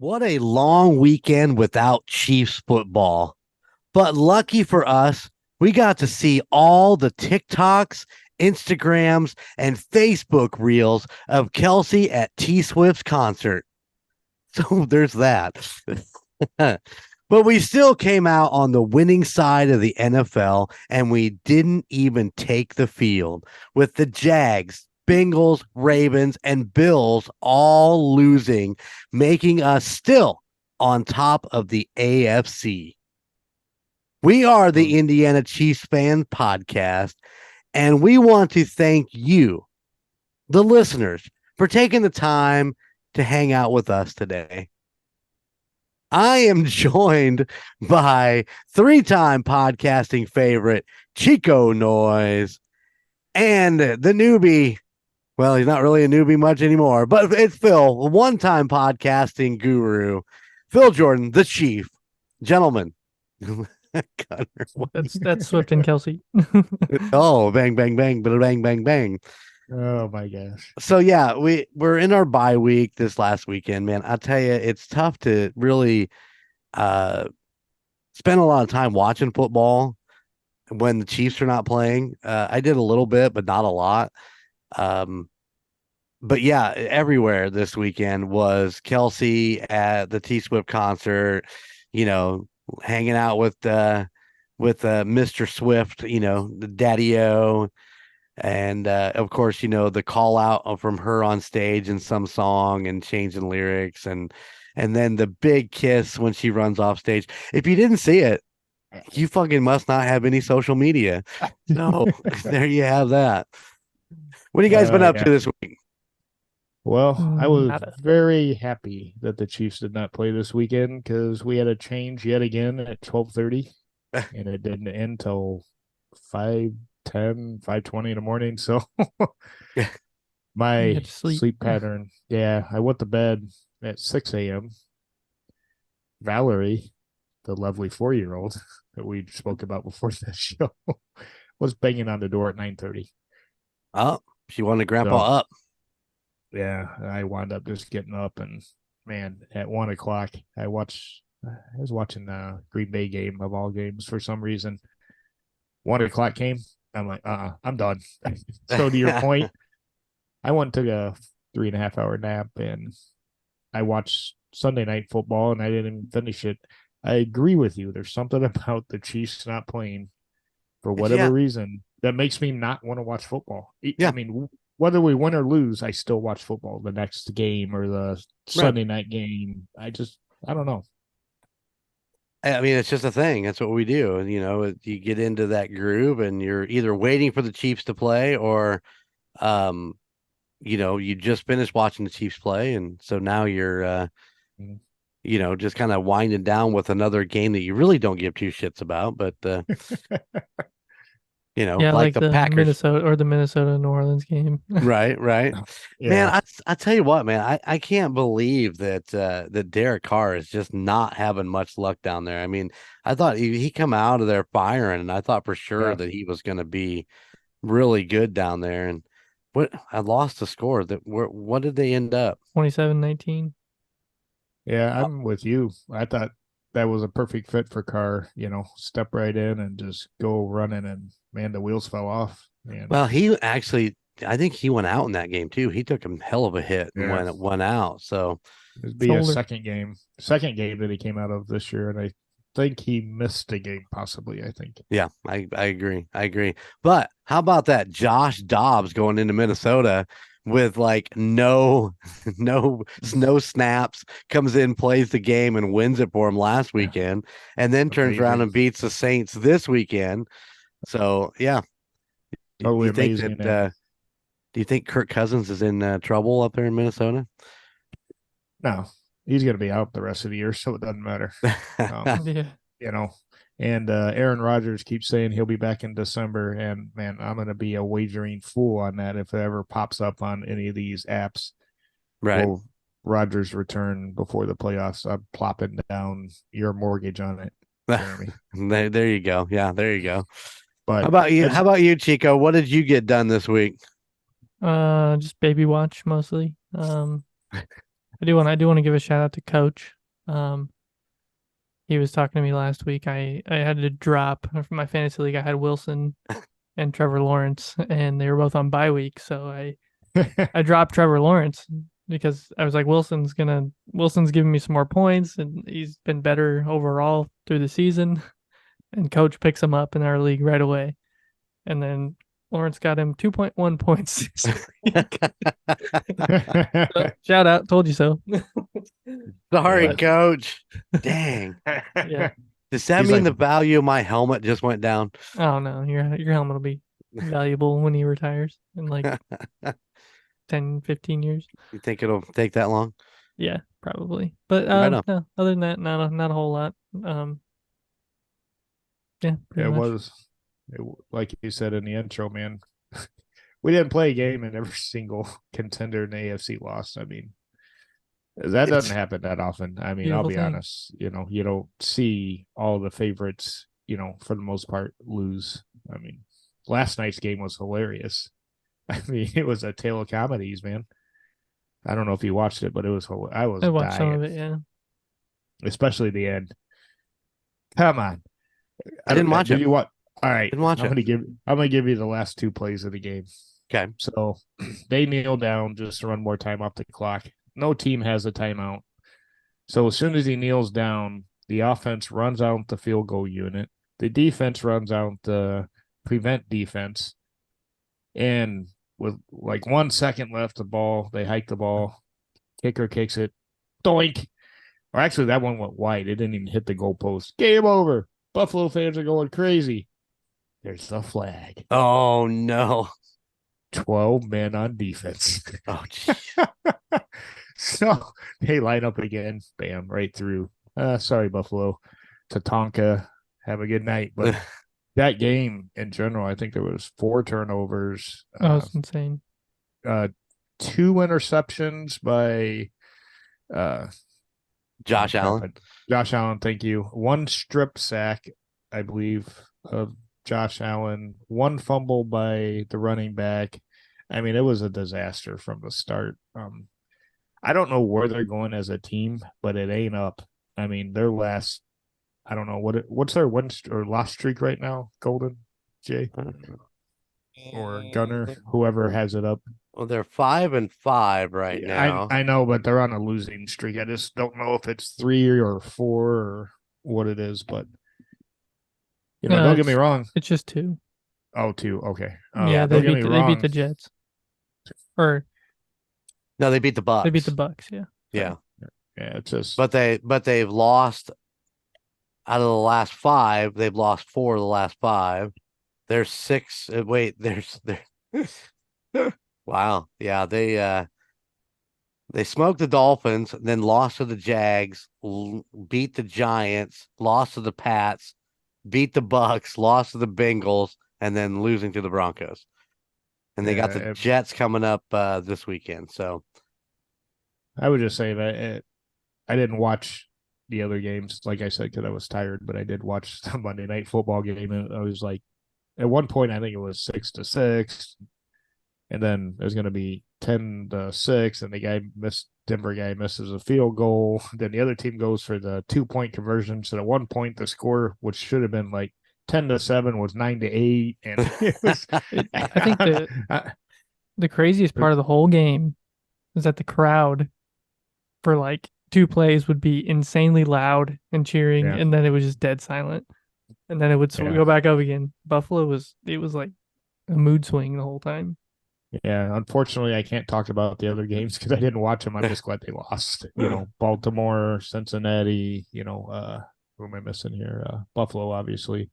What a long weekend without Chiefs football. But lucky for us, we got to see all the TikToks, Instagrams, and Facebook reels of Kelsey at T Swift's concert. So there's that. But we still came out on the winning side of the NFL, and we didn't even take the field with the Jags, Bengals, Ravens, and Bills all losing, making us still on top of the AFC. We are the Indiana Chiefs Fan Podcast, and we want to thank you, the listeners, for taking the time to hang out with us today. I am joined by three-time podcasting favorite Chico Noise and the newbie. Well, he's not really a newbie much anymore, but it's Phil, one-time podcasting guru, Phil Jordan, the Chief. Gentlemen. That's Swift and Kelsey. Oh, bang, bang, bang, bang, bang, bang. Oh my gosh. So yeah, we're in our bye week this last weekend, man. I'll tell you, it's tough to really uh spend a lot of time watching football when the Chiefs are not playing. I did a little bit, but not a lot. Um, but yeah, everywhere this weekend was Kelsey at the T Swift concert, you know, hanging out with Mr. Swift, the Daddy O. And of course, the call out from her on stage in some song and changing lyrics and then the big kiss when she runs off stage. If you didn't see it, you fucking must not have any social media. So there you have that. What have you guys been up to this week? Well, I was Nada. very happy that the Chiefs did not play this weekend because we had a change yet again at 12:30, and it didn't end till 5:10, 5:20 in the morning. So You my had to sleep. sleep pattern, yeah, I went to bed at 6 a.m. Valerie, the lovely 4-year-old that we spoke about before the show, was banging on the door at 9:30. Oh, she wanted grandpa So, up. yeah, I wound up just getting up and man, at 1 o'clock, I was watching the Green Bay game of all games for some reason. 1 o'clock came. I'm like, I'm done. So to your point, I went and took a 3.5 hour nap and I watched Sunday Night Football and I didn't even finish it. I agree with you. There's something about the Chiefs not playing for whatever Yeah, reason that makes me not want to watch football. yeah, I mean, whether we win or lose, I still watch football the next game or the right. Sunday night game. I don't know. I mean, it's just a thing. That's what we do. And, you get into that groove and you're either waiting for the Chiefs to play or, um, you just finished watching the Chiefs play. And so now you're, Mhm. just kind of winding down with another game that you really don't give two shits about. But, Yeah, like like the the Packers. Minnesota New Orleans game. Right, right. Man, Yeah. I tell you what, man, I can't believe that Derek Carr is just not having much luck down there. I mean, I thought he come out of there firing, and I thought for sure Yeah. that he was going to be really good down there. And I lost the score. What did they end up? 27-19. Yeah. Uh, I'm with you. I thought that was a perfect fit for Carr, step right in and just go running. And man, the wheels fell off. And Well, I think he went out in that game too. He took a hell of a hit and yeah, went out. So it'd be a Shoulder. second game that he came out of this year. And I think he missed a game, possibly. I think. yeah, I agree. I agree. But how about that Josh Dobbs going into Minnesota with like no no snaps, comes in, plays the game, and wins it for him last Yeah. weekend, and then turns around Amazing. and beats the Saints this weekend. So yeah, Totally you think amazing. that And do you think Kirk Cousins is in trouble up there in Minnesota? no, he's going to be out the rest of the year, so it doesn't matter. Um, Yeah. you know, and Aaron Rodgers keeps saying he'll be back in December, and man, I'm going to be a wagering fool on that if it ever pops up on any of these apps. Right. Will Rodgers return before the playoffs? I'm plopping down your mortgage on it, Jeremy. There you go. Yeah, there you go. How But about you? How it's about you, Chico? What did you get done this week? Just baby watch mostly. I do want to give a shout out to Coach. He was talking to me last week. I had to drop for my fantasy league. I had Wilson and Trevor Lawrence, and they were both on bye week. So I dropped Trevor Lawrence because I was like, Wilson's giving me some more points, and he's been better overall through the season. And Coach picks him up in our league right away, and then Lawrence got him 2.1 points. So, shout out, told you so. Sorry, Yeah. Coach. Dang. Yeah. Does that He's mean like- the value of my helmet just went down? Oh no, your helmet will be valuable when he retires in like 10, 15 years. You think it'll take that long? Yeah, probably. But Right on. no, other than that, not a whole lot. Yeah, pretty It much. was like you said in the intro, man. We didn't play a game and every single contender in the AFC lost. I mean, that doesn't happen that often. I mean, I'll Beautiful be thing. honest. You don't see all the favorites, for the most part, lose. I mean, last night's game was hilarious. I mean, it was a tale of comedies, man. I don't know if you watched it, but it was. I was I watched some dying, of it. Yeah. especially the end. Come on, I didn't watch Did it. you watch? All right, Didn't watch it. I'm gonna give you the last two plays of the game. Okay. So they kneel down just to run more time off the clock. No team has a timeout. So as soon as he kneels down, the offense runs out the field goal unit. The defense runs out the prevent defense. And with like 1 second left, they hike the ball. Kicker kicks it. Doink. Or actually, that one went wide. It didn't even hit the goalpost. Game over. Buffalo fans are going crazy. There's the flag. Oh no. 12 men on defense. Oh geez. So they line up again. Bam, right through. Sorry, Buffalo. Tatanka. Have a good night. But that game in general, I think there was 4 turnovers. That was insane. 2 interceptions by Josh Allen. Josh Allen, thank you. 1 strip sack, I believe, of Josh Allen. 1 fumble by the running back. I mean, it was a disaster from the start. I don't know where they're going as a team, but it ain't up. I mean, their last, I don't know what's their win or loss streak right now, Golden, Jay, or Gunner, whoever has it up. Well, they're 5-5 right now. I know, but they're on a losing streak. I just don't know if it's 3 or 4 or what it is, but No, don't get me wrong. It's just 2. Oh, 2. Okay. Yeah, don't they get me beat wrong. the Jets. Or No, they beat the Bucks. they beat the Bucks. Yeah. Yeah, Yeah, it's just. but they've lost out of the last 5. They've lost 4 of the last 5. There's 6. Wait, there's. Wow. Yeah, they smoked the Dolphins, then lost to the Jags, beat the Giants, lost to the Pats, beat the Bucks, lost to the Bengals, and then losing to the Broncos. And they got the Jets coming up this weekend. So I would just say that I didn't watch the other games, like I said, because I was tired, but I did watch the Monday Night Football game. And I was like, at one point, I think it was 6-6. And then there's going to be 10-6, and Denver guy misses a field goal. Then the other team goes for the 2-point conversion. So at one point, the score, which should have been like 10-7, was 9-8, and it was. I think the craziest part of the whole game is that the crowd for like 2 plays would be insanely loud and cheering, Yeah. and then it was just dead silent, and then it would go back up again. Buffalo was like a mood swing the whole time. Yeah, unfortunately, I can't talk about the other games because I didn't watch them. I'm just glad they lost. Baltimore, Cincinnati. Who am I missing here? Buffalo, obviously.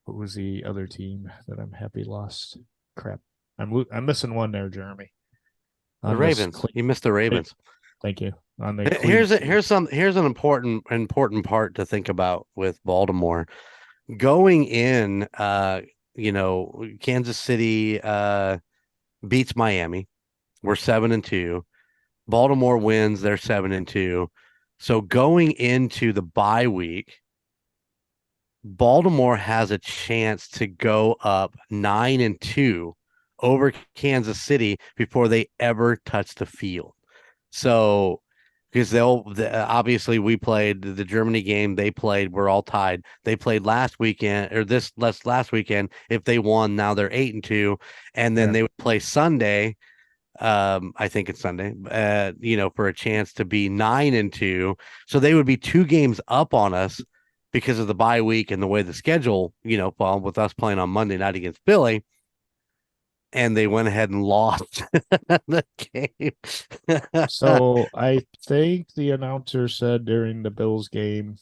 What was the other team that I'm happy lost? Crap, I'm missing one there, Jeremy. the Ravens. You missed the Ravens. Thank you. Here's an important part to think about with Baltimore going in. Kansas City beats Miami. We're 7-2. Baltimore wins. They're 7-2. So going into the bye week, Baltimore has a chance to go up 9-2 over Kansas City before they ever touch the field. So because obviously we played the Germany game, they played, we're all tied. They played last weekend or this last weekend. If they won, now they're 8-2, and then Yeah. they would play Sunday. I think it's Sunday, for a chance to be 9-2. So they would be 2 games up on us because of the bye week and the way the schedule, fall with us playing on Monday night against Philly. And they went ahead and lost the game. So I think the announcer said during the Bills game,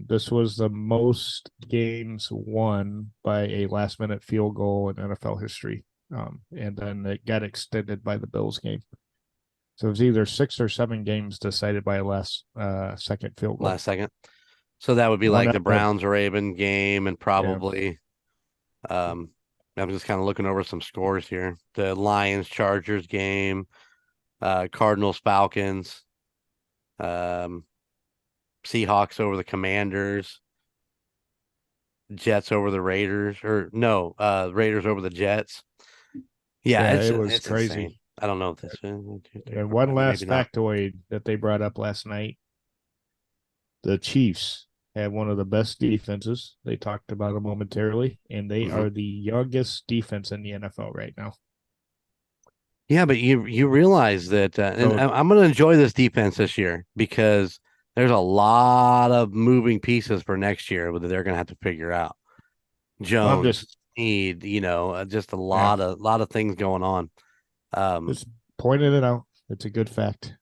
this was the most games won by a last minute field goal in NFL history. And then it got extended by the Bills game. So it was either 6 or 7 games decided by a last second field goal. Last second. So that would be One like the out of- Browns Raven game, and Yeah. probably I'm just kind of looking over some scores here. The Lions Chargers game, Cardinals Falcons, Seahawks over the Commanders, Jets over the Raiders, or no, Raiders over the Jets. Yeah, it was it's crazy. insane. I don't know if this is. And one last maybe not. factoid that they brought up last night: the Chiefs have one of the best defenses. They talked about it momentarily, and they Mhm. are the youngest defense in the NFL right now. Yeah, but you realize that, and So I'm going to enjoy this defense this year because there's a lot of moving pieces for next year that they're going to have to figure out. I'm Jones, just Sneed, just a yeah, lot of things going on. just pointing it out. It's a good fact.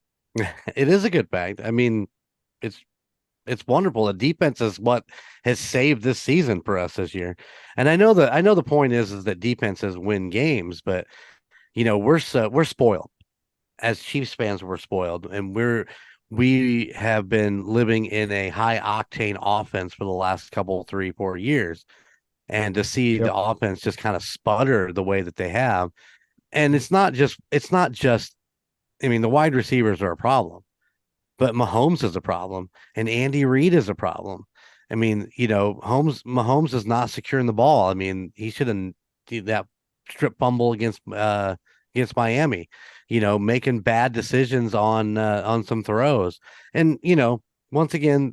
It is a good fact. I mean, it's it's wonderful. The defense is what has saved this season for us this year. And I know the point is that defenses win games, but we're spoiled. As Chiefs fans, we're spoiled, and we have been living in a high octane offense for the last couple 3-4 years. And to see the Yep. offense just kind of sputter the way that they have, and it's not just I mean, the wide receivers are a problem, but Mahomes is a problem, and Andy Reid is a problem. I mean, Mahomes is not securing the ball. I mean, he shouldn't do that strip fumble against Miami, making bad decisions on some throws. And, once again,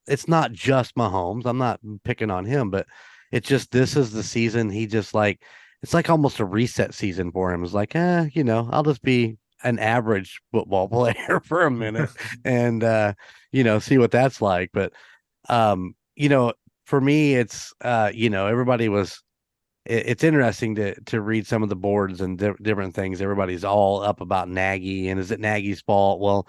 it's not just Mahomes. I'm not picking on him, but it's just this is the season he just like it's like almost a reset season for him. It's like, I'll just be an average football player for a minute and see what that's like. But for me, it's everybody was it's interesting to read some of the boards and different things. Everybody's all up about Nagy, and is it Nagy's fault? Well,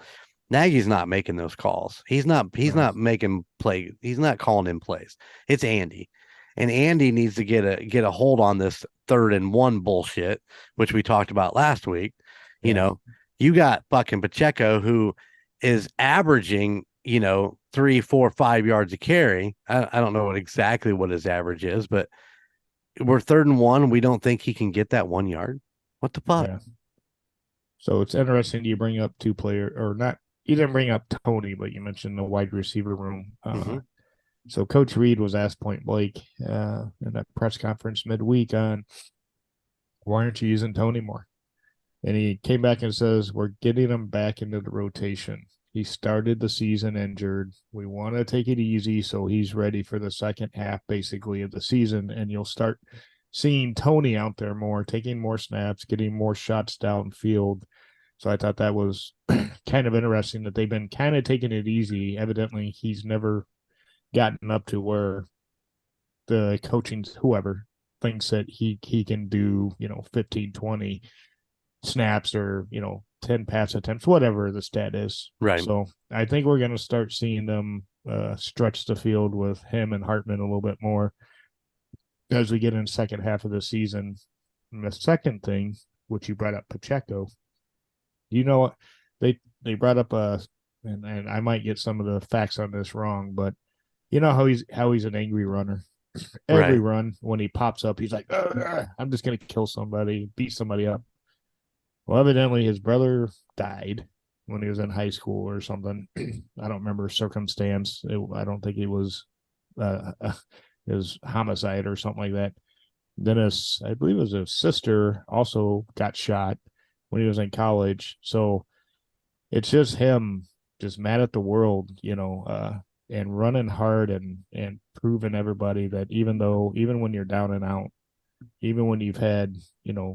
Nagy's not making those calls. He's No. not making play. He's not calling in plays. It's Andy. And Andy needs to get a hold on this 3rd-and-1 bullshit, which we talked about last week. You Yeah. know, you got fucking Pacheco, who is averaging, 3, 4, 5 yards a carry. I don't know exactly what his average is, but we're 3rd-and-1. We don't think he can get that 1 yard. What the fuck? Yeah. So it's interesting you bring up two player or not. You didn't bring up Tony, but you mentioned the wide receiver room. Mm-hmm. So Coach Reed was asked point blank in a press conference midweek on why aren't you using Tony more? And he came back and says, we're getting him back into the rotation. He started the season injured. We want to take it easy so he's ready for the second half, basically, of the season. And you'll start seeing Tony out there more, taking more snaps, getting more shots downfield. So I thought that was kind of interesting that they've been kind of taking it easy. Evidently, he's never gotten up to where the coaching, whoever, thinks that he can do, 15, 20 snaps or 10 pass attempts, whatever the stat is. Right. So I think we're going to start seeing them stretch the field with him and Hartman a little bit more as we get in the second half of the season. And the second thing, which you brought up, Pacheco, what they brought up and I might get some of the facts on this wrong, but how he's an angry runner. Every Right. run when he pops up, he's like, I'm just gonna kill somebody, beat somebody up. Well, evidently his brother died when he was in high school or something. I don't remember circumstance. I don't think it was his homicide or something like that. Then I believe it was his sister also got shot when he was in college. So it's just him just mad at the world, and running hard and proving everybody that even when you're down and out, even when you've had,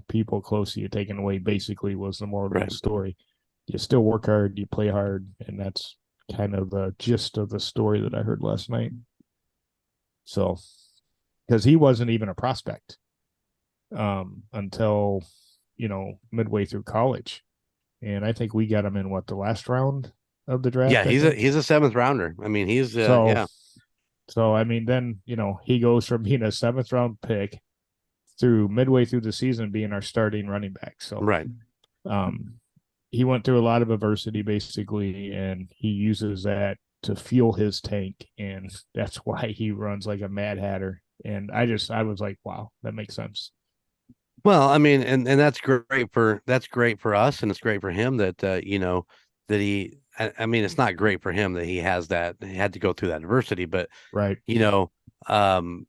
people close to you taken away, basically was the moral of Right. the story. You still work hard, you play hard, and that's kind of the gist of the story that I heard last night. So, because he wasn't even a prospect until, midway through college. And I think we got him in the last round of the draft, Yeah, I think. he's a seventh rounder. I mean, he's So, yeah. so I mean, then, he goes from being a seventh round pick through midway through the season being our starting running back. So, Right. um, he went through a lot of adversity basically, and he uses that to fuel his tank, and that's why he runs like a mad hatter. And I was like, wow, that makes sense. Well, I mean, and that's great for us, and it's great for him that that he. I mean, it's not great for him that he had to go through that adversity, but Right. you know, um,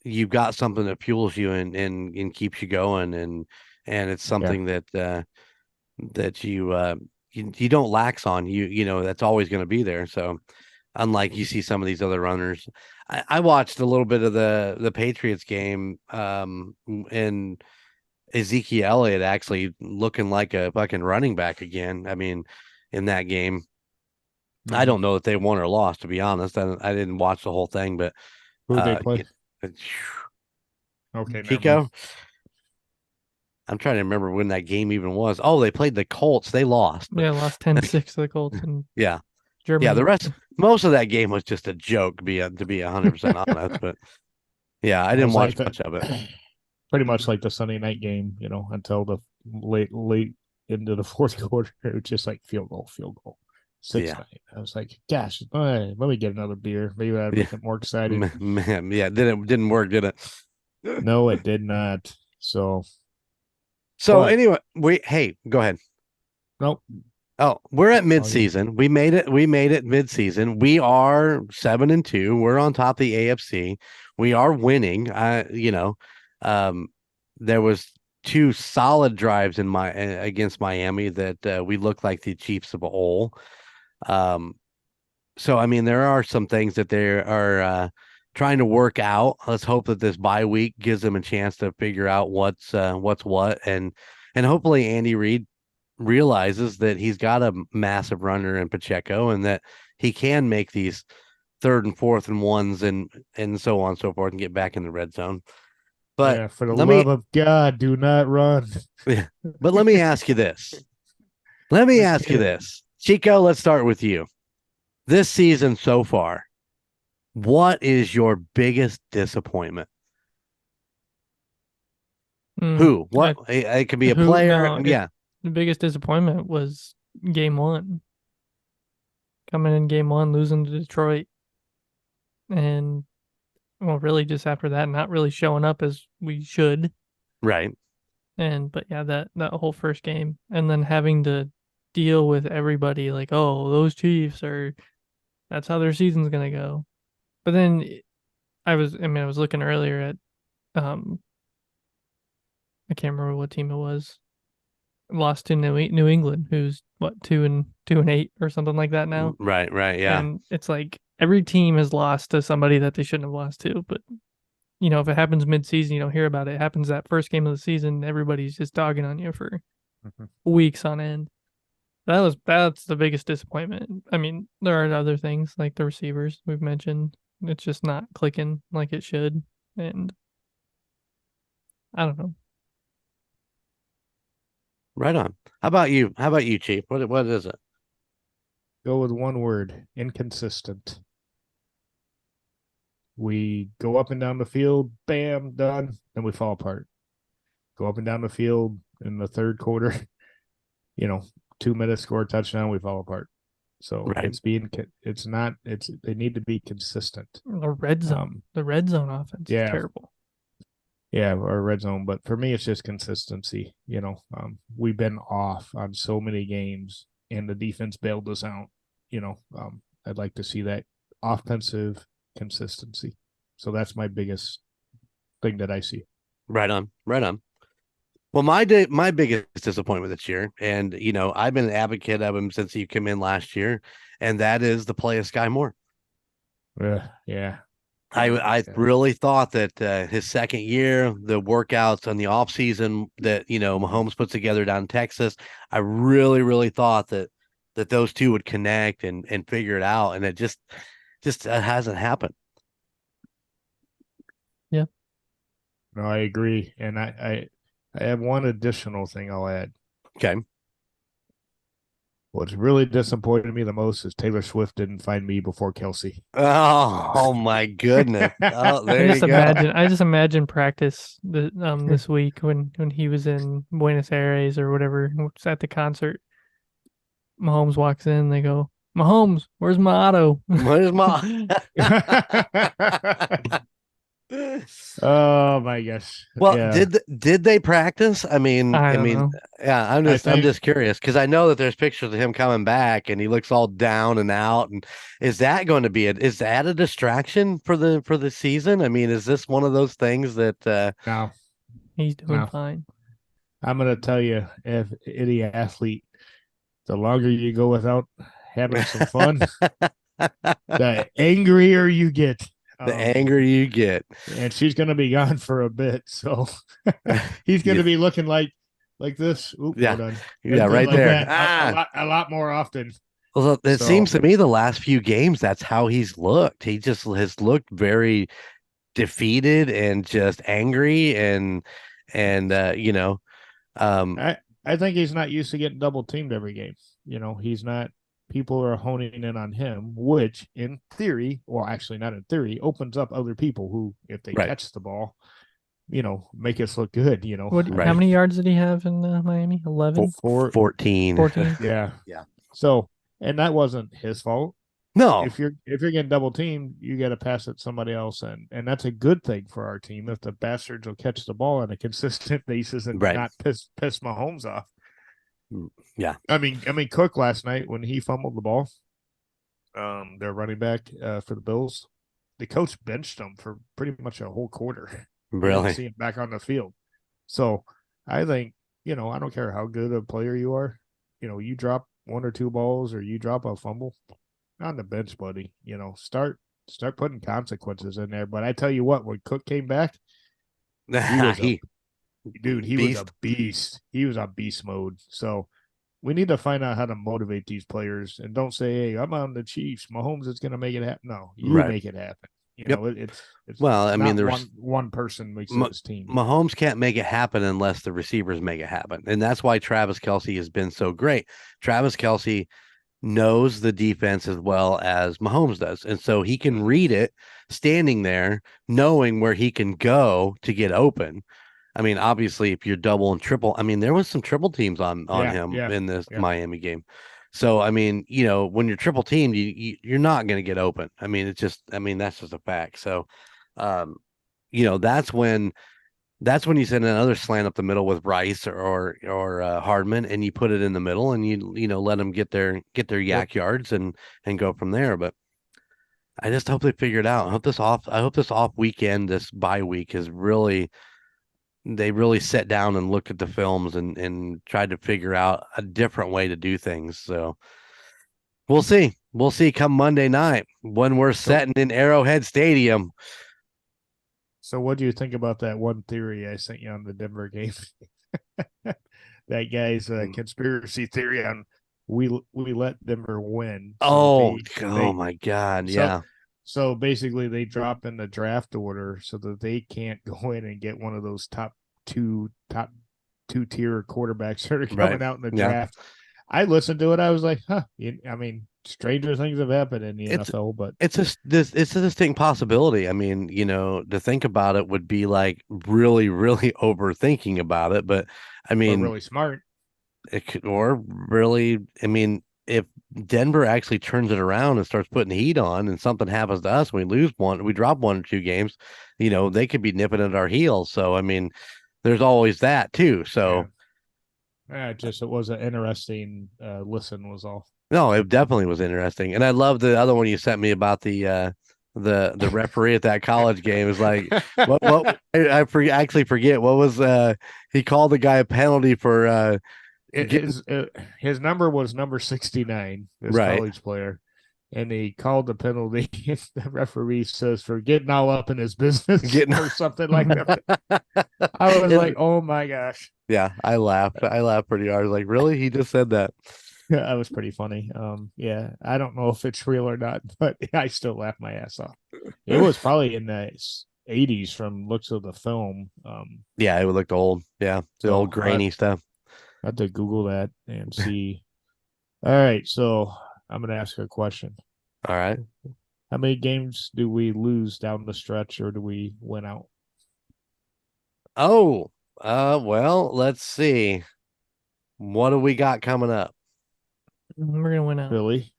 you've got something that fuels you and keeps you going, and it's Yeah. something that you don't lax on. That's always going to be there. So unlike you see some of these other runners, I watched a little bit of the Patriots game, and Ezekiel Elliott actually looking like a fucking running back again. I mean, in that game, I Mm-hmm. don't know if they won or lost, to be honest. I didn't watch the whole thing, but Who'd they uh, play? you Okay, never mind. Chico, I'm trying to remember when that game even was. Oh, they played the Colts. They lost, but Yeah, lost 10-6 to the Colts in yeah, yeah. Germany. Most of that game was just a joke, to be 100% honest. But yeah, I It didn't was watch like that, much of it. pretty much like the Sunday night game, until the late into the fourth quarter. It was just like field goal, six Yeah, nine. I was like, gosh, let me get another beer. Maybe that'd yeah, make it more exciting. man, yeah. Didn't work, did it? No, it did not. So, So but anyway, go ahead. nope. Oh, we're at All you. midseason. We made it. We made it midseason. We are 7-2. We're on top of the AFC. We are winning. Um, there was two solid drives against Miami that we looked like the Chiefs of a whole. Um, so I mean, there are some things that they are trying to work out. Let's hope that this bye week gives them a chance to figure out what's what, and hopefully Andy Reid realizes that he's got a massive runner in Pacheco and that he can make these third and fourth and ones and so on and so forth and get back in the red zone. But Yeah, for the let me love of God, do not run. but let me ask you this. Let me Let's ask you hit it. this. Chico, let's start with you. This season so far, what is your biggest disappointment? Mm, Who? What? It could be a who? player. No, Yeah. the biggest disappointment was game one. Coming in game one, losing to Detroit, and well, really just after that, not really showing up as we should. Right. And but yeah, that whole first game, and then having to deal with everybody like, oh, those Chiefs are that's how their season's gonna go. But then I was looking earlier at um I can't remember what team it was. Lost to New England, who's what 2-8 or something like that now. Right. Right. Yeah. And it's like every team has lost to somebody that they shouldn't have lost to. But if it happens mid-season, you don't hear about it. It happens that first game of the season, everybody's just dogging on you for Mhm. weeks on end. That's the biggest disappointment. I mean, there are other things like the receivers we've mentioned. It's just not clicking like it should, and I don't know. Right on. How about you? How about you, Chief? What is it? Go with one word: inconsistent. We go up and down the field, bam, done, then we fall apart. Go up and down the field in the third quarter, you know, 2 minutes, score a touchdown, we fall apart. So Right. it's not, they need to be consistent. The red zone offense is Yeah, terrible. yeah, or red zone. But for me, it's just consistency. We've been off on so many games, and the defense bailed us out. I'd like to see that offensive consistency. So that's my biggest thing that I see. Right on. Right on. Well, my biggest disappointment this year, and I've been an advocate of him since he came in last year, and that is the play of Sky Moore. Yeah. I Yeah. really thought that his second year, the workouts on the off season that Mahomes put together down in Texas, I really, really thought that those two would connect and figure it out, and it just hasn't happened. Yeah. No, I agree. And I have one additional thing I'll add. Okay. What's really disappointed me the most is Taylor Swift didn't find me before Kelsey. Oh my goodness. Oh, there you go. I just imagine practice this week when he was in Buenos Aires or whatever, was at the concert. Mahomes walks in, they go, Mahomes, where's my auto? Where's my Oh my gosh. Well, Yeah. did they practice? I mean, I don't know. yeah, I I'm think just curious because I know that there's pictures of him coming back and he looks all down and out. And is that going to be is that a distraction for the season? I mean, is this one of those things that now He's doing now fine. I'm gonna tell you, if any athlete, the longer you go without having some fun, the angrier you get. the anger you get? And she's gonna be gone for a bit, so he's Yeah, gonna be looking like this. Oop, we're yeah, done. yeah, And right like there. that a lot more often. Well, it So seems to me the last few games that's how he's looked. He just has looked very defeated and just angry and um I think he's not used to getting double teamed every game. He's not. People are honing in on him, which in theory, well, actually not in theory, opens up other people who, if they right, catch the ball, make us look good. How right. many yards did he have in Miami? 11? 14. 14? Yeah. Yeah. So, and that wasn't his fault. No. If you're getting double teamed, you got to pass it to somebody else, and that's a good thing for our team if the bastards will catch the ball on a consistent basis and Right. not piss Mahomes off. Yeah. I mean, Cook last night when he fumbled the ball, their running back for the Bills, the coach benched him for pretty much a whole quarter. He didn't Really. see him back on the field. So I think, I don't care how good a player you are, you drop one or two balls or you drop a fumble on the bench, buddy. Start putting consequences in there. But I tell you what, when Cook came back, he was a He dude, he was a beast. beast. He was on beast mode. So we need to find out how to motivate these players and don't say, "Hey, I'm on the Chiefs. Mahomes is going to make it happen." No, you Right. make it happen. Yep. It's Well, I mean, not there's one person makes it his team. Mahomes can't make it happen unless the receivers make it happen. And that's why Travis Kelce has been so great. Travis Kelce knows the defense as well as Mahomes does. And so he can read it standing there, knowing where he can go to get open. I mean, obviously, if you're double and triple, I mean, there was some triple teams on Yeah, him yeah, in this yeah. Miami game. So, I mean, when you're triple teamed, you're not going to get open. I mean, that's just a fact. So, um, that's when you send another slant up the middle with Rice or Hardman, and you put it in the middle, and let them get their Yep. yak yards and go from there. But I just hope they figure it out. I hope this off weekend, this bye week, is really they really sit down and look at the films and tried to figure out a different way to do things. So we'll see. We'll see come Monday night when we're So, setting in Arrowhead Stadium. so what do you think about that one theory I sent you on the Denver game? That guy's conspiracy theory on we let Denver win so that Oh, oh they my God. so Yeah. so basically they drop in the draft order so that they can't go in and get one of those top two tier quarterbacks that are Right. coming out in the Yeah. draft. I listened to it. I was like, huh. I mean, stranger things have happened in the It's NFL, but it's a distinct possibility. I mean, to think about it would be like really, really overthinking about it. But I mean, really smart. it could, or really, I mean, if Denver actually turns it around and starts putting heat on and something happens to us, we drop one or two games, they could be nipping at our heels. So, I mean, there's always that too. Yeah. So, It was an interesting listen was all. no, it definitely was interesting. And I love the other one you sent me about the the referee at that college game is like, what actually forget what was he called the guy a penalty for getting His number was number 69, this right. college player, and he called the penalty. The referee says for getting all up in his business Getting or something like that. I was like, oh my gosh. yeah, I laughed. I laughed pretty hard. I was like, really? He just said that. That was pretty funny. Yeah, I don't know if it's real or not, but I still laughed my ass off. It was probably in the 80s from looks of the film. Yeah, it would look old. Yeah, the So old grainy stuff. I have to Google that and see. All right, so I'm gonna ask you a question. All right. How many games do we lose down the stretch, or do we win out? Oh, well, let's see. What do we got coming up? We're gonna win out. Philly.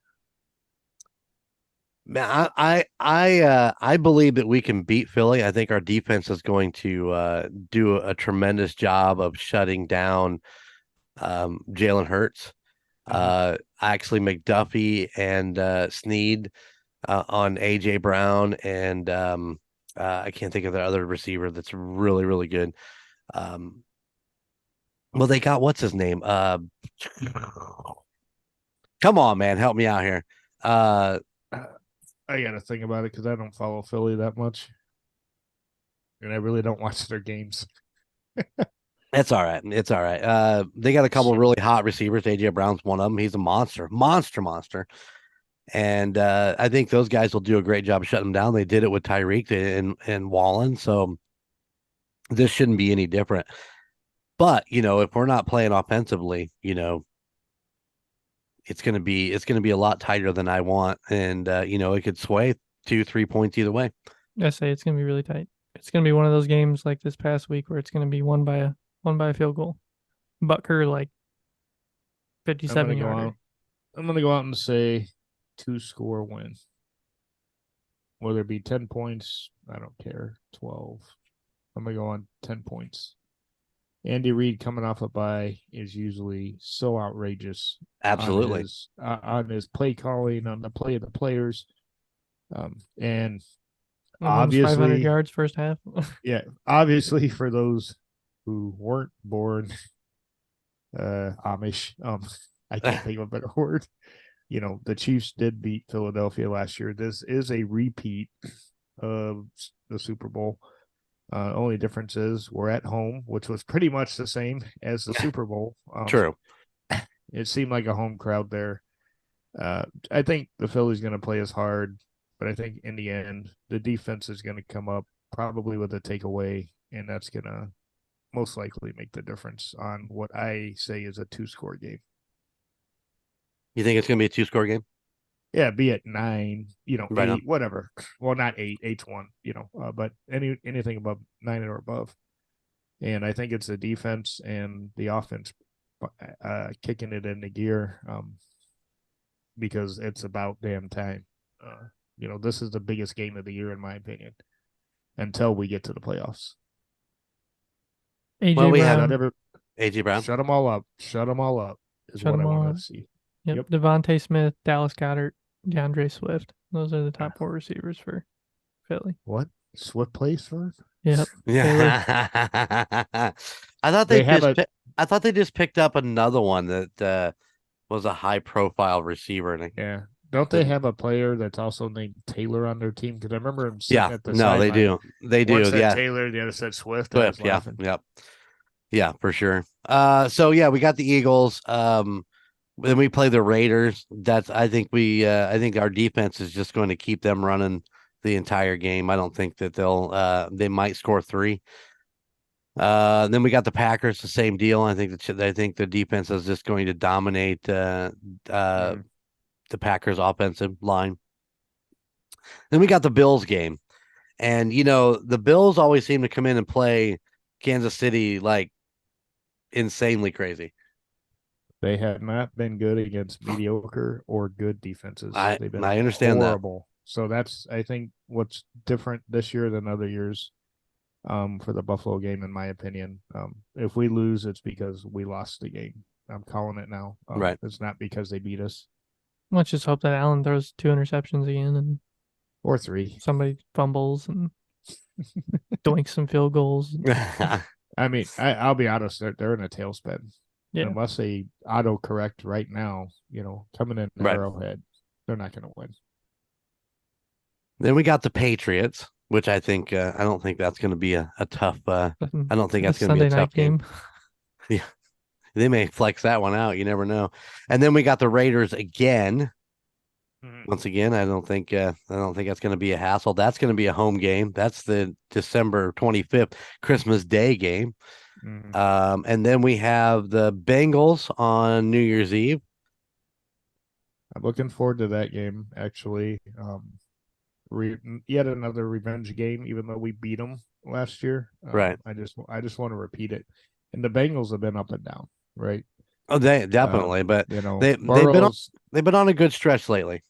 Man, I believe that we can beat Philly. I think our defense is going to do a tremendous job of shutting down Jalen Hurts. Actually McDuffie and Sneed on AJ Brown and I can't think of the other receiver that's really, really good. Um, well, they got what's his name? Come on, man, help me out here. I got to think about it because I don't follow Philly that much, and I really don't watch their games. It's all right. It's all right. They got a couple really hot receivers. AJ Brown's one of them. He's a monster. And I think those guys will do a great job shutting them down. They did it with Tyreek and Wallen, so this shouldn't be any different. But if we're not playing offensively, it's gonna be a lot tighter than I want, and it could sway 2-3 points either way. I say it's gonna be really tight. It's gonna be one of those games like this past week where it's gonna be won by a field goal. Butker like 57 yarder. I'm gonna go out and say 2-score win. Whether it be 10 points, I don't care. 12. I'm gonna go on 10 points. Andy Reid coming off a bye is usually so outrageous. Absolutely. On his play calling, on the play of the players, and Almost 500 obviously yards first half. yeah, obviously for those who weren't born Amish, I can't think of a better word. The Chiefs did beat Philadelphia last year. This is a repeat of the Super Bowl. Only difference is we're at home, which was pretty much the same as the Super Bowl. True. It seemed like a home crowd there. I think the Phillies going to play as hard, but I think in the end, the defense is going to come up probably with a takeaway, and that's going to most likely make the difference on what I say is a 2-score game. You think it's going to be a 2-score game? Yeah, be it 9, Right 8, on. whatever. Well, not 8, 8-1, but anything above 9 or above. And I think it's the defense and the offense kicking it into gear because it's about damn time. This is the biggest game of the year, in my opinion, until we get to the playoffs. AJ Well, we Brown. had AJ Brown. Shut them all up. Shut them all up is Shut what I them all want up. to see. Yep. Devontae Smith, Dallas Goedert, DeAndre Swift. Those are the top 4 receivers for Philly. What? Swift plays for? Yep. Yeah. I thought they just picked up another one that was a high profile receiver. Yeah. Don't they have a player that's also named Taylor on their team? Because I remember him sitting at the no, they sideline. do. They do. One said Yeah. Taylor, the other said Swift. Swift, yeah. Yep. Yeah, for sure. So yeah, we got the Eagles. Then we play the Raiders. I think our defense is just going to keep them running the entire game. I don't think that they might score 3. Then we got the Packers, the same deal. I think the defense is just going to dominate the Packers offensive line. Then we got the Bills game. And the Bills always seem to come in and play Kansas City like insanely crazy. They have not been good against mediocre or good defenses. They've been I understand horrible. So that's, I think, what's different this year than other years for the Buffalo game, in my opinion. If we lose, it's because we lost the game. I'm calling it now. Right. It's not because they beat us. Let's just hope that Allen throws 2 interceptions again and or 3. Somebody fumbles and doinks some field goals. I mean, I'll be honest, they're in a tailspin. Yeah. Unless they autocorrect right now, coming in Right. Arrowhead, they're not going to win. Then we got the Patriots, which I think I don't think that's going to be a tough. I don't think that's going to be a Sunday tough night game. Yeah, they may flex that one out. You never know. And then we got the Raiders again. Once again, I don't think that's going to be a hassle. That's going to be a home game. That's the December 25th Christmas Day game. And then we have the Bengals on New Year's Eve. I'm looking forward to that game, actually. Yet another revenge game, even though we beat them last year. Right. I just want to repeat it. And the Bengals have been up and down, right? Oh, they definitely, but Burrow's, they've been on a good stretch lately.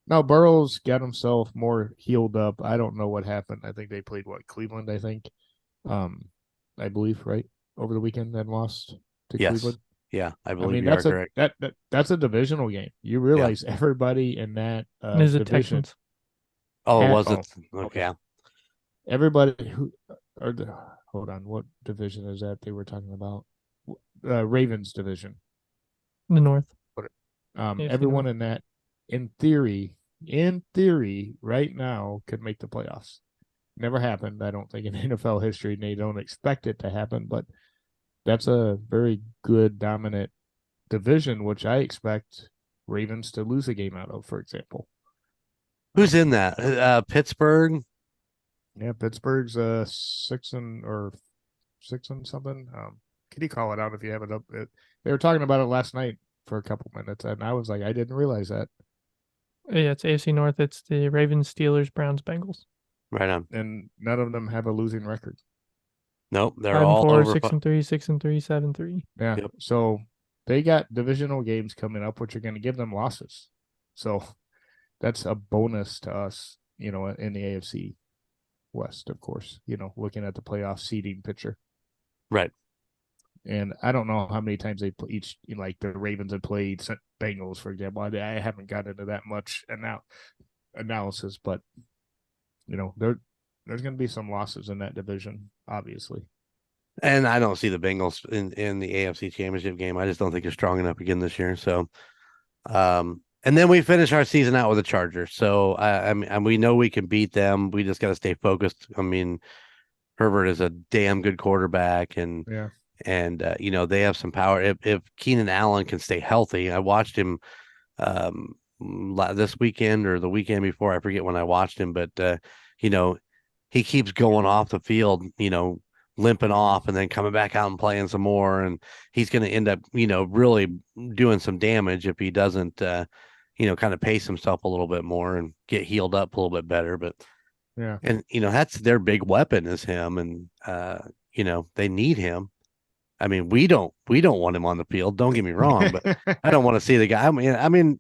No, Burrow's got himself more healed up. I don't know what happened. I think they played Cleveland, I think. I believe, right? Over the weekend and lost to Cleveland. Yeah, I believe you are correct. That's a divisional game. You realize everybody in that Is it division. Texans? Oh, was it? Okay. Yeah. Everybody hold on, what division is that they were talking about? Ravens division. The North. Everyone in that, in theory, right now could make the playoffs. Never happened, I don't think, in NFL history, and they don't expect it to happen, but that's a very good, dominant division, which I expect Ravens to lose a game out of, for example. Who's in that? Pittsburgh? Yeah, Pittsburgh's 6 and something. Can you call it out if you have it up? They were talking about it last night for a couple minutes, and I was like, I didn't realize that. Yeah, it's AFC North. It's the Ravens, Steelers, Browns, Bengals. Right on. And none of them have a losing record. Nope, they're 5 all 4, over 6 and 3, 6 and 3, 7-3. Yeah. Yep. So they got divisional games coming up, which are going to give them losses. So that's a bonus to us, in the AFC West, of course, looking at the playoff seeding picture. Right. And I don't know how many times they play each, like the Ravens have played Bengals, for example. I haven't got into that much analysis, but there's going to be some losses in that division, obviously. And I don't see the Bengals in the AFC Championship game. I just don't think they're strong enough again this year. So, and then we finish our season out with the Chargers. So I mean, we know we can beat them. We just got to stay focused. I mean, Herbert is a damn good quarterback, and they have some power. If Keenan Allen can stay healthy, I watched him this weekend or the weekend before. I forget when I watched him, but he keeps going off the field, limping off and then coming back out and playing some more. And he's going to end up, really doing some damage if he doesn't, kind of pace himself a little bit more and get healed up a little bit better. But yeah, and that's their big weapon is him, and they need him. I mean, we don't want him on the field. Don't get me wrong, but I don't want to see the guy. I mean,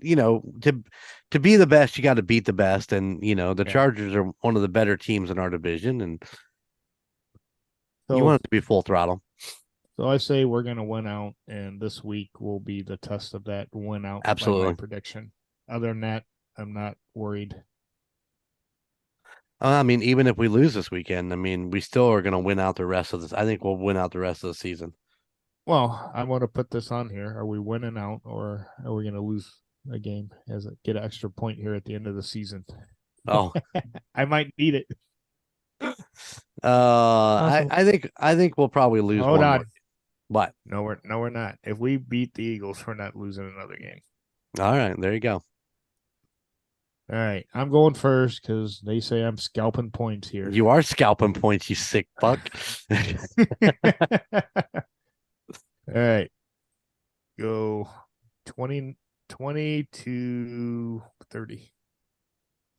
to be the best, you got to beat the best, and the Chargers are one of the better teams in our division, and you want it to be full throttle. So I say we're going to win out, and this week will be the test of that win out. Absolutely. By my prediction. Other than that, I'm not worried. I mean, even if we lose this weekend, I mean, we still are going to win out the rest of this. I think we'll win out the rest of the season. Well, I want to put this on here. Are we winning out, or are we going to lose a game get an extra point here at the end of the season? Oh, I might need it. Awesome. I think we'll probably lose. Hold on. More. What? No, we're not. If we beat the Eagles, we're not losing another game. All right, there you go. All right, I'm going first because they say I'm scalping points here. You are scalping points, you sick fuck. All right, go 20 to 30.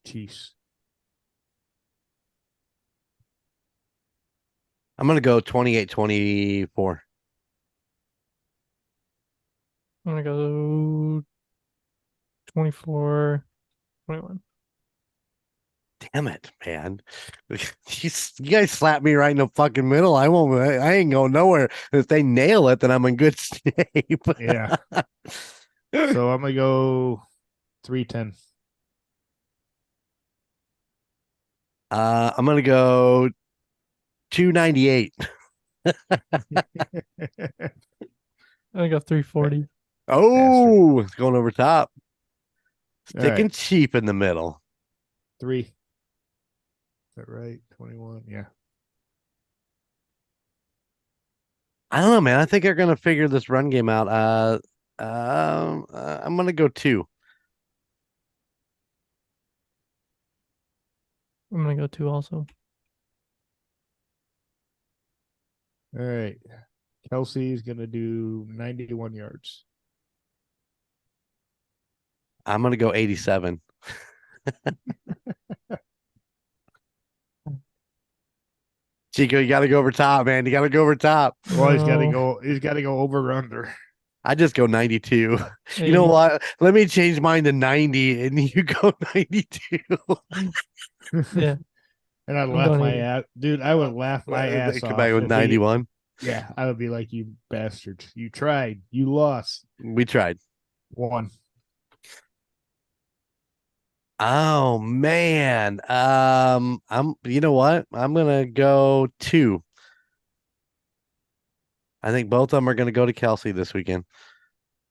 Chiefs. I'm going to go 28-24. I'm going to go 24-21. Damn it, man. You guys slap me right in the fucking middle. I ain't going nowhere. If they nail it, then I'm in good shape. Yeah. So I'm going to go 3-10. I'm gonna go 298. I go 340. Oh, it's going over top. All Sticking right. cheap in the middle. 3. Is that right? 21. Yeah. I don't know, man. I think they're gonna figure this run game out. I'm gonna go 2. I'm gonna go 2 also. All right. Kelsey's going to do 91 yards. I'm gonna go 87. Chico, you gotta go over top, man. You gotta go over top. Well, he's got to No. go. He's got to go over under. I just go 92. You know 80. what? Let me change mine to 90 and you go 92. Yeah. And I'd I'm laugh going my 80. ass, dude. I would laugh my ass Come off. back with if 91. Yeah, I would be like, you bastards. You tried. You lost. We tried. 1. Oh man. You know what? I'm gonna go 2. I think both of them are gonna go to Kelsey this weekend.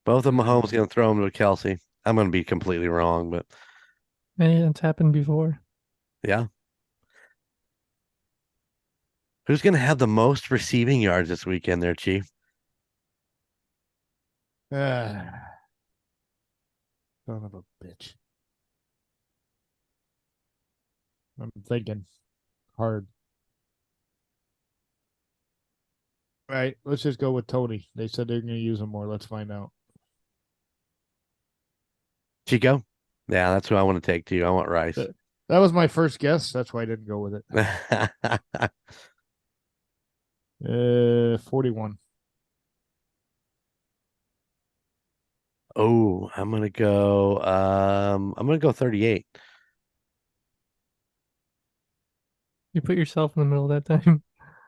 Both of Mahomes gonna throw them to Kelsey. I'm gonna be completely wrong, but Hey, it's happened before. yeah. Who's gonna have the most receiving yards this weekend there, Chief? Son of a bitch. I'm thinking hard. All right, let's just go with Tony. They said they're going to use him more. Let's find out. Chico? Yeah, that's who I want to take to you. I want Rice. That was my first guess. That's why I didn't go with it. 41. Oh, I'm gonna go 38. You put yourself in the middle that time.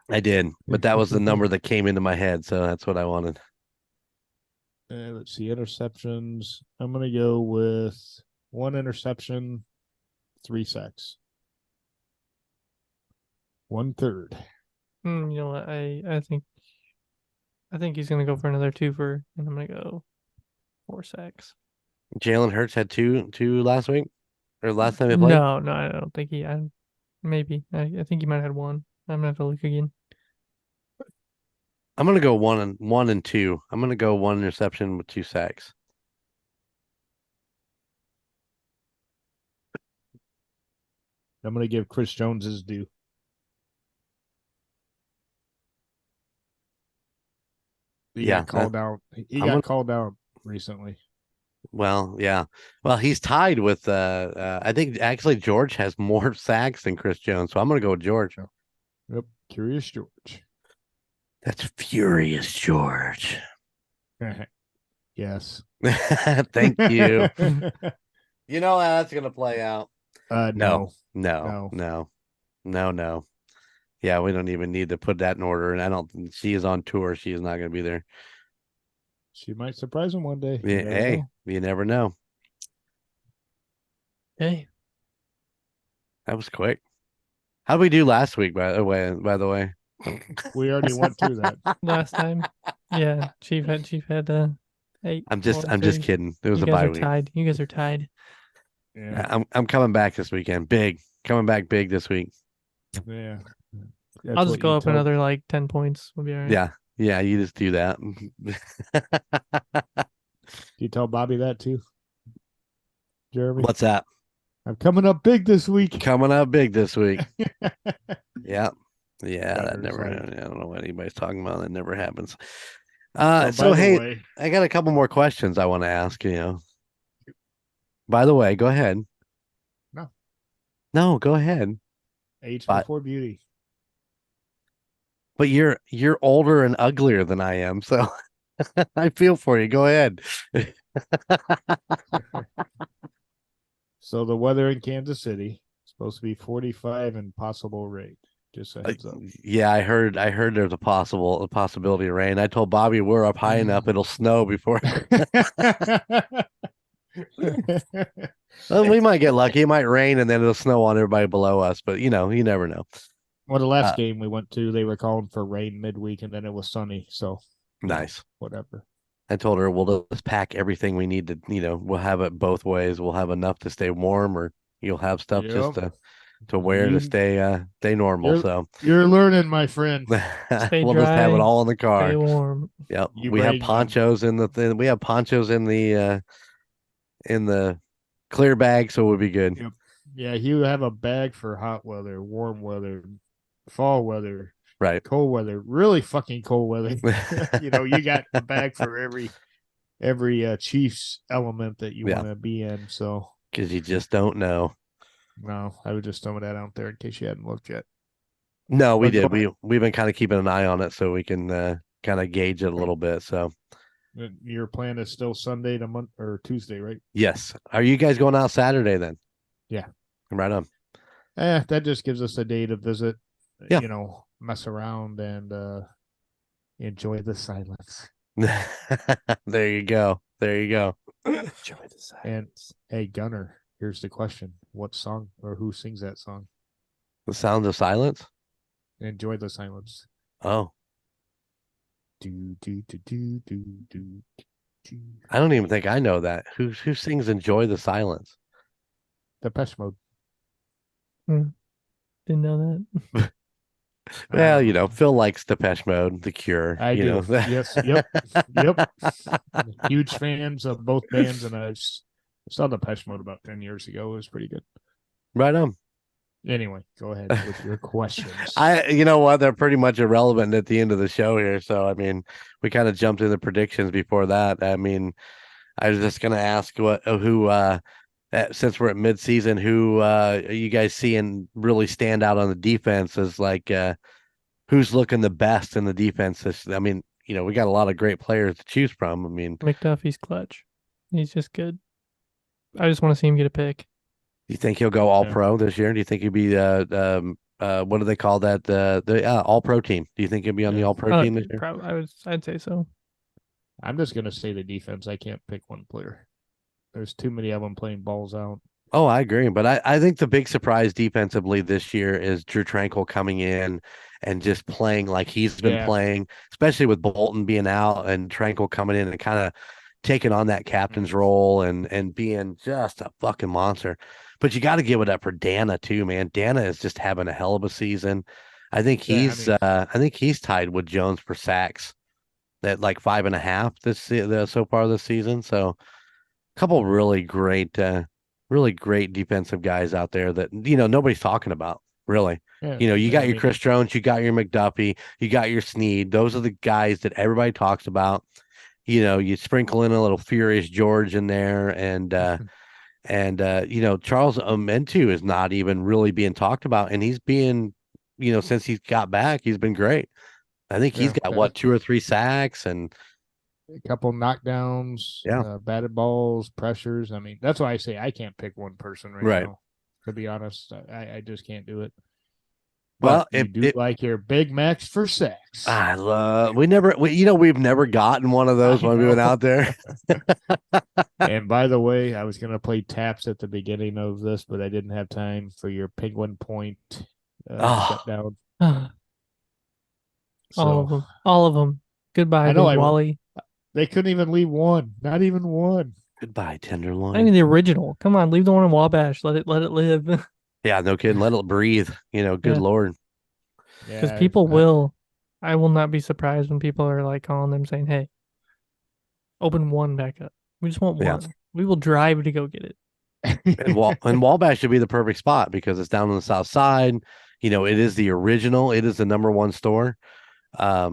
I did, but that was the number that came into my head, so that's what I wanted. Let's see, interceptions. I'm going to go with 1 interception, 3 sacks. 1/3. You know what? I think he's gonna go for another 2 and I'm gonna go 4 sacks. Jalen Hurts had two last week or last time they played. No, I don't think he. Maybe. I think he might have had 1. I'm gonna have to look again. I'm gonna go 1 and 2. I'm gonna go 1 interception with 2 sacks. I'm going to give Chris Jones his due. He Yeah, got called out. He I'm got gonna- called out recently. Well, yeah. Well, he's tied with I think actually George has more sacks than Chris Jones, so I'm gonna go with George. Yep. Curious George. That's Furious George. Yes. Thank you. You know how that's gonna play out. No. No. Yeah, we don't even need to put that in order. And I don't. She is on tour. She is not gonna be there. She might surprise him one day. Yeah, hey, you never know. Hey, That was quick. How did we do last week? By the way, We already went through that. last time, yeah, Chief had 8. I'm just so kidding. It was you a guys bye are week. tied. You guys are tied. Yeah. I'm coming back this weekend. Big, coming back big this week. Yeah. I'll just go up another like 10 points. We'll be all right. Yeah. You just do that. Do you tell Bobby that too, Jeremy? What's that? I'm coming up big this week. Coming up big this week. Yeah. That never. I don't know what anybody's talking about. That never happens. So hey, way, I got a couple more questions I want to ask. By the way, go ahead. No, go ahead. age But- before beauty. But you're older and uglier than I am, so I feel for you. Go ahead. So the weather in Kansas City is supposed to be 45 and possible rain. Just a heads up. Yeah, I heard there's a possibility of rain. I told Bobby we're up high enough it'll snow before. We might get lucky. It might rain and then it'll snow on everybody below us, but you never know. Well, the last game we went to, they were calling for rain midweek, and then it was sunny. So Nice. whatever. I told her we'll just pack everything we need to, we'll have it both ways. We'll have enough to stay warm, or you'll have stuff just to wear to stay normal. So you're learning, my friend. Stay we'll dry, just have it all in the car. Stay warm. Yep. You We have bring ponchos in the thing. We have ponchos in the clear bag, so we'll be good. Yep. Yeah, you have a bag for hot weather, warm weather, fall weather, Right. cold weather, really fucking cold weather. You got the bag for every Chiefs element that you want to be in. So because you just don't know. No, I was just throwing that out there in case you hadn't looked yet. No, we did. We've been kind of keeping an eye on it so we can kind of gauge it a little bit. So your plan is still Sunday to month or Tuesday, right? yes. Are you guys going out Saturday then? Yeah. Right on. That just gives us a day to visit. Yeah. Mess around and enjoy the silence. There you go. Enjoy the silence. And hey, Gunner, here's the question: what song or who sings that song? The Sounds of Silence. Enjoy the silence. Oh, Do do do do do do. Do. I don't even think I know that. Who sings "Enjoy the Silence"? Depeche Mode. Didn't know that. Well, Phil likes Depeche Mode, The Cure. I do. Yes. Yep. Yep. Huge fans of both bands, and I saw Depeche Mode about 10 years ago. It was pretty good. Right on. Anyway, go ahead with your questions. You know what? They're pretty much irrelevant at the end of the show here. So, I mean, we kind of jumped into predictions before that. I mean, I was just going to ask since we're at midseason, who are you guys seeing really stand out on the defense as like, who's looking the best in the defense? I mean, we got a lot of great players to choose from. I mean, McDuffie's clutch. He's just good. I just want to see him get a pick. Do you think he'll go all pro this year? Do you think he'll be what do they call that? The all pro team. Do you think he'll be on the all pro team this year? I'd say so. I'm just gonna say the defense. I can't pick one player. There's too many of them playing balls out. Oh, I agree. But I think the big surprise defensively this year is Drew Tranquil coming in and just playing like he's been playing, especially with Bolton being out and Tranquil coming in and kind of taking on that captain's role and being just a fucking monster. But you got to give it up for Dana too, man. Dana is just having a hell of a season. I think he's tied with Jones for sacks at like 5.5 so far this season. So a couple really great defensive guys out there that nobody's talking about really. You got your Chris Jones, you got your McDuffie, you got your Snead. Those are the guys that everybody talks about. You sprinkle in a little Furious George in there, and Charles Omentu is not even really being talked about, and he's being, since he's got back, he's been great. I think he's got 2 or 3 sacks and a couple knockdowns, batted balls, pressures. I mean, that's why I say I can't pick one person right now. To be honest, I just can't do it. But like your Big Macs for sacks. We've never gotten one of those when we went out there. And by the way, I was going to play taps at the beginning of this, but I didn't have time for your Penguin Point shutdown. All of them. Goodbye, Wally. They couldn't even leave one. Not even one. Goodbye, Tenderloin. Not even the original. Come on, leave the one in Wabash. Let it live. Yeah, no kidding. Let it breathe. Good Lord. Because people will. I will not be surprised when people are like calling them saying, "Hey, open one back up. We just want one. Yeah. We will drive to go get it." And Wabash should be the perfect spot because it's down on the south side. It is the original. It is the #1 store. I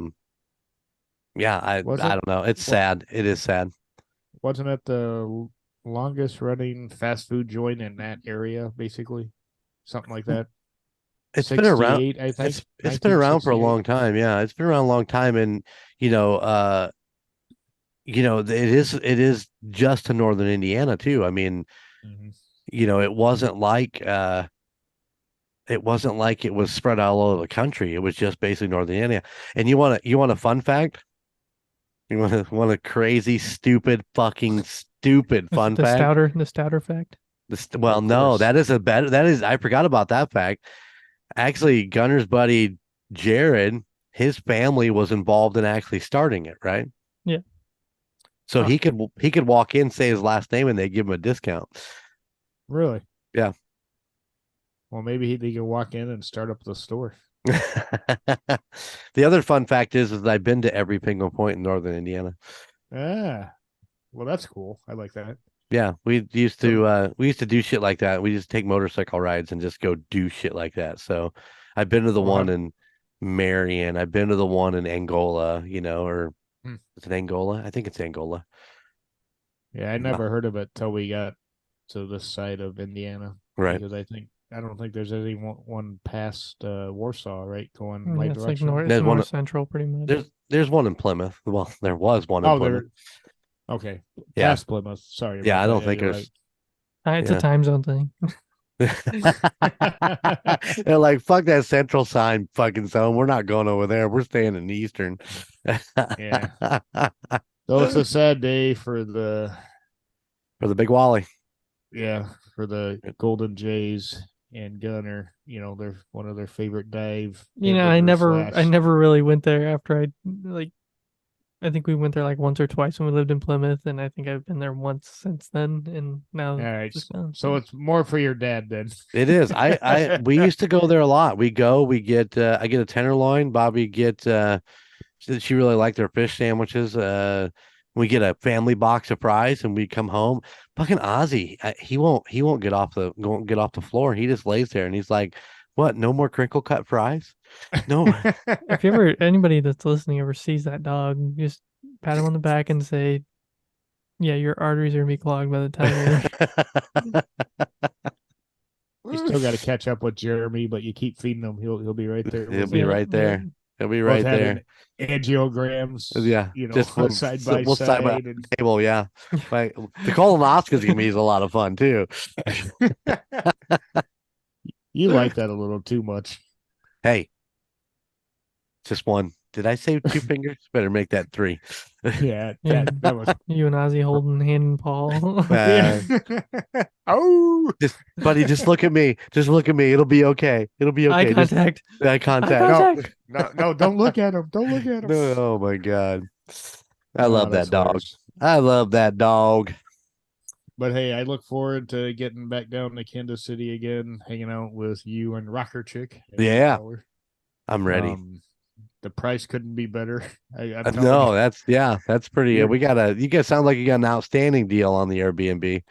don't know. It's sad. It is sad. Wasn't it the longest running fast food joint in that area, basically? Something like that. It's been around. I think it's been around for a long time. Yeah, it's been around a long time, and it is just to northern Indiana too. I mean, it wasn't like it was spread out all over the country. It was just basically northern Indiana. And you want a fun fact? You want a crazy, stupid, fucking stupid fun fact? The stouter fact. Well, Of no, course. that is I forgot about that fact. Actually, Gunner's buddy Jared, his family was involved in actually starting it, right? Yeah. So Huh. he could walk in, say his last name, and they give him a discount. Really? Yeah. Well, maybe he can walk in and start up the store. The other fun fact is that I've been to every Pingo Point in northern Indiana. Ah, well, that's cool. I like that. Yeah, we used to do shit like that. We just take motorcycle rides and just go do shit like that. So I've been to the Well, one in Marion. I've been to the one in Angola, or Hmm. is it Angola? I think it's Angola. yeah, I never heard of it till we got to this side of Indiana Right. because I don't think there's any one past Warsaw, right? Going Yeah, right it's like direction. it's There's one north central pretty much. there's one in Plymouth. Well, there was one in Oh, Plymouth. okay. Yeah. Past Plymouth. Sorry Yeah, about I that. don't Yeah, think you're there's right. It's a yeah. time zone thing. They're like, fuck that central sign fucking zone. We're not going over there. We're staying in Eastern. Yeah. So it's a sad day for For the big Wally. for the Golden Jays and Gunner. They're one of their favorite dive I hamburger I slash. never really went there after I think we went there like once or twice when we lived in Plymouth, and I think I've been there once since then, and now All right. it's gone. So it's more for your dad then. It is. We used to go there a lot. We get I get a tenderloin. Bobby get she really liked their fish sandwiches. We get a family box of fries and we come home. Fucking Ozzy, he won't get off the floor. He just lays there and he's like, "What? No more crinkle cut fries? No." If you ever anybody that's listening ever sees that dog, just pat him on the back and say, "Yeah, your arteries are gonna be clogged by the time you're." You still got to catch up with Jeremy, but you keep feeding him. He'll be right there He'll with be you. Yeah, right yeah. there. He'll be Both right having there. angiograms, Yeah, just side by we'll side by side, and table. Yeah, like the colonoscopy gonna be a lot of fun too. you like that a little too much. Hey, just one. Did I say two fingers? Better make that three. Yeah, Yeah. that was You and Ozzy holding hand and paw. yeah. Oh, Just buddy, just look at me. Just look at me. It'll be okay. It'll be Eye okay. Just contact. eye Eye contact. no, contact. no, don't look at him. Don't look at him. No, oh my god. I Oh, love that's that dog. hilarious. I love that dog. But hey, I look forward to getting back down to Kansas City again, hanging out with you and Rocker Chick. As you Yeah, call her. I'm ready. The price couldn't be better. I'm telling No, you. that's pretty. You're, You guys sound like you got an outstanding deal on the Airbnb.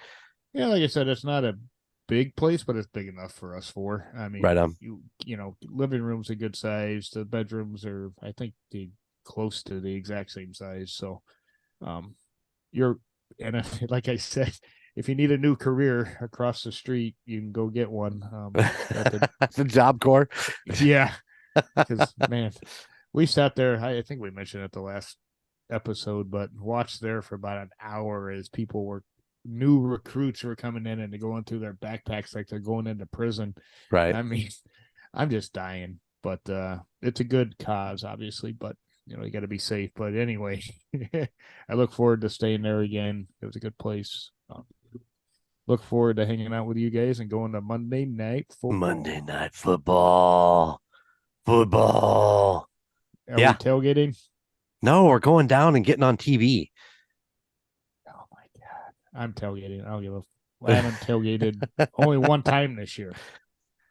yeah, like I said, it's not a big place, but it's big enough for us four. I Right mean, on. living room's a good size. The bedrooms are, I think, close to the exact same size. So, you're, and if, like I said, if you need a new career across the street, you can go get one. That's a job corps. Yeah, because man, we sat there. I think we mentioned it the last episode, but watched there for about an hour as new recruits were coming in and going through their backpacks like they're going into prison. Right. I mean, I'm just dying, but it's a good cause, obviously, but you got to be safe. But anyway, I look forward to staying there again. It was a good place. Look forward to hanging out with you guys and going to Monday Night Football. Monday Night Football. Football. Are Yeah. we tailgating? No, we're going down and getting on TV. Oh my god, I'm tailgating. I haven't tailgated only one time this year.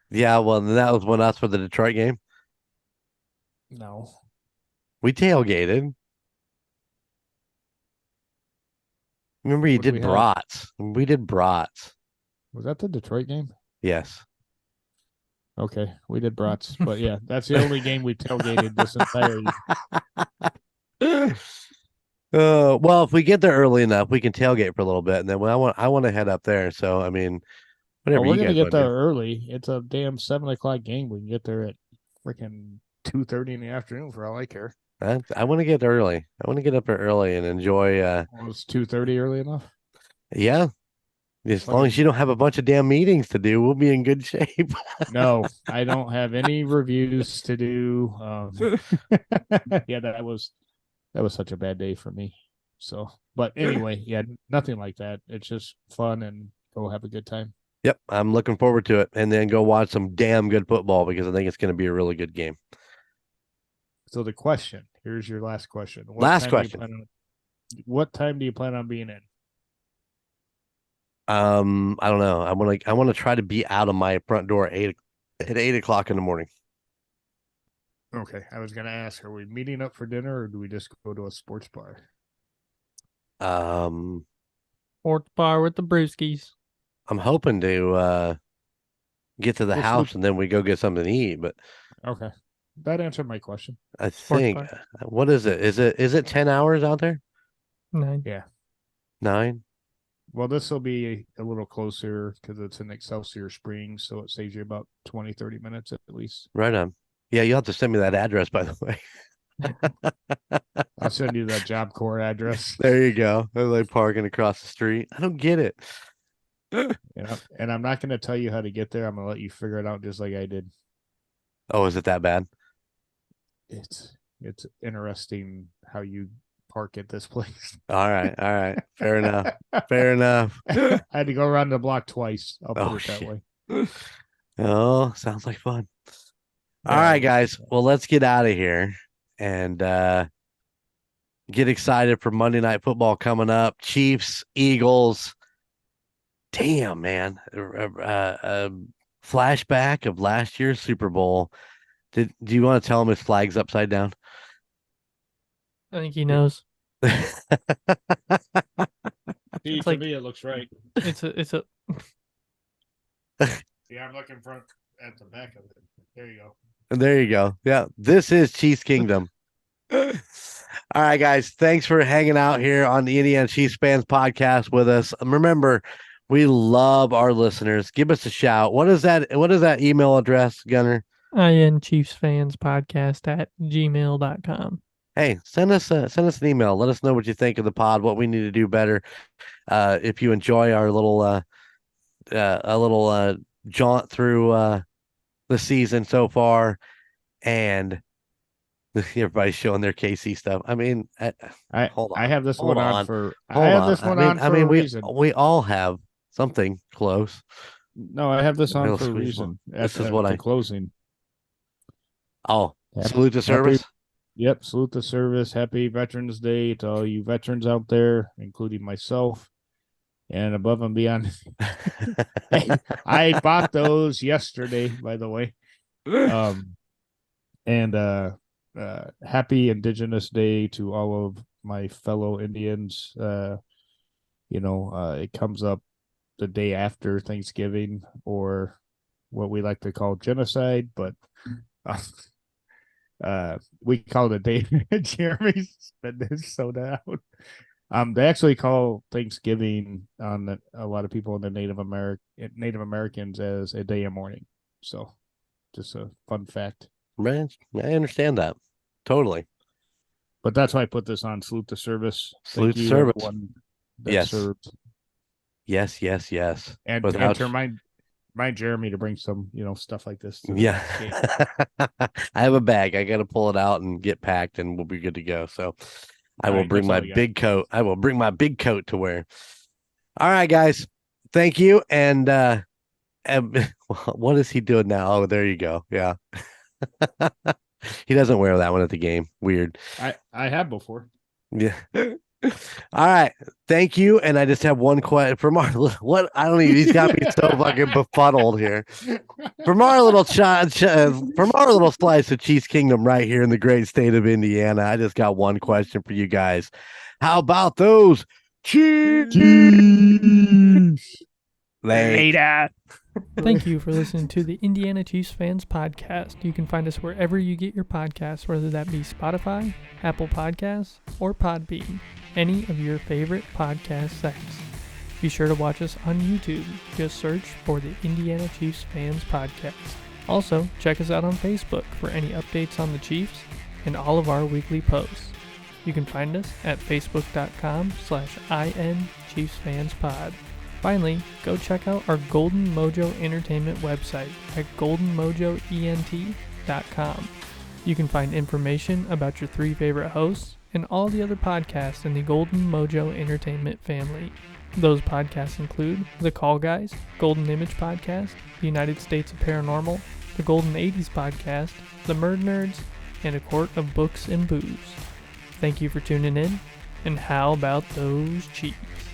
Yeah, well, that was when us for the Detroit game. No. We tailgated. Remember, you What do did we have? brats. We did brats. Was that the Detroit game? Yes. Okay, we did brats, but yeah, that's the only game we tailgated this entire year. Well, if we get there early enough, we can tailgate for a little bit, and then I want to head up there. So, I mean, whatever Well, we're you gonna guys get want to there do. early. It's a damn 7:00 game. We can get there at freaking 2:30 in the afternoon for all I care. I want to get early. I want to get up there early and enjoy. Well, it's 2:30 early enough. Yeah, as long as you don't have a bunch of damn meetings to do, we'll be in good shape. No, I don't have any reviews to do. Yeah, that was such a bad day for me. So, but anyway, yeah, nothing like that. It's just fun and go have a good time. Yep, I'm looking forward to it, and then go watch some damn good football because I think it's going to be a really good game. So the question, here's your last question. Last question. What time do you plan on being in? I don't know. I want to try to be out of my front door at 8 o'clock in the morning. Okay, I was gonna ask, are we meeting up for dinner or do we just go to a sports bar? Um, Sports bar with the brewskis. I'm hoping to get to the We'll house sleep. and then we go get something to eat. But Okay, that answered my question. I Sports think bar. what is it? Is it 10 hours out there? 9. Yeah. 9? Well, this will be a little closer because it's in Excelsior Springs, so it saves you about 20, 30 minutes at least. Right on. Yeah, you'll have to send me that address, by the way. I'll send you that Job Corps address. There you go. They're like parking across the street. I don't get it. And I'm not going to tell you how to get there. I'm going to let you figure it out just like I did. Oh, is it that bad? It's interesting how you park at this place. All right. Fair enough. Fair enough. I had to go around the block twice. I'll put Oh, it that shit. way. Oh, sounds like fun. All Yeah, right, guys. Well, let's get out of here and get excited for Monday Night Football coming up. Chiefs, Eagles. Damn, man. Flashback of last year's Super Bowl. Do you want to tell him his flag's upside down? I think he knows. See, It's to like- me, it looks right. It's a Yeah, I'm looking front at the back of it. There you go. And there you go. Yeah, this is Chiefs Kingdom. All right, guys. Thanks for hanging out here on the Indiana Chiefs Fans Podcast with us. Remember, we love our listeners. Give us a shout. What is that email address, Gunner? inchiefsfanspodcast at gmail.com. Hey, send us an email. Let us know what you think of the pod, what we need to do better. If you enjoy our little jaunt through the season so far, and everybody's showing their KC stuff. I mean, hold on. I have this Hold one on. on for. Hold I have on. this one on for a reason. We all have something close. No, I have this on I'll for a squeeze reason. This is At what the I. closing. Oh, salute to service. Yep, salute the service. Happy Veterans Day to all you veterans out there, including myself. And above and beyond, I bought those yesterday, by the way. And happy Indigenous Day to all of my fellow Indians. It comes up the day after Thanksgiving, or what we like to call genocide, but we call it a day. Jeremy's spit his soda out. They actually call Thanksgiving on a lot of people in the Native Americans as a day of mourning. So, just a fun fact. Man, I understand that totally. But that's why I put this on. Salute the service. Salute Thank you, service. everyone that Yes. served. Yes. And Without to remind Jeremy to bring some, stuff like this. To the yeah, next game. I have a bag. I got to pull it out and get packed, and we'll be good to go. So, I will bring my big coat. I will bring my big coat to wear. All right, guys. Thank you. And what is he doing now? Oh, there you go. Yeah. He doesn't wear that one at the game. Weird. I have before. Yeah. All right. Thank you. And I just have one question from our what I don't even he's got me so fucking befuddled here. From our little from our little slice of Chiefs Kingdom right here in the great state of Indiana, I just got one question for you guys. How about those Chiefs? Later. Thank you for listening to the Indiana Chiefs Fans Podcast. You can find us wherever you get your podcasts, whether that be Spotify, Apple Podcasts, or Podbean, any of your favorite podcast sites. Be sure to watch us on YouTube. Just search for the Indiana Chiefs Fans Podcast. Also, check us out on Facebook for any updates on the Chiefs and all of our weekly posts. You can find us at facebook.com/INChiefsFansPod. Finally, go check out our Golden Mojo Entertainment website at goldenmojoent.com. You can find information about your 3 favorite hosts and all the other podcasts in the Golden Mojo Entertainment family. Those podcasts include The Call Guys, Golden Image Podcast, The United States of Paranormal, The Golden 80s Podcast, The Murdnerds, and A Court of Books and Booze. Thank you for tuning in, and how about those Chiefs?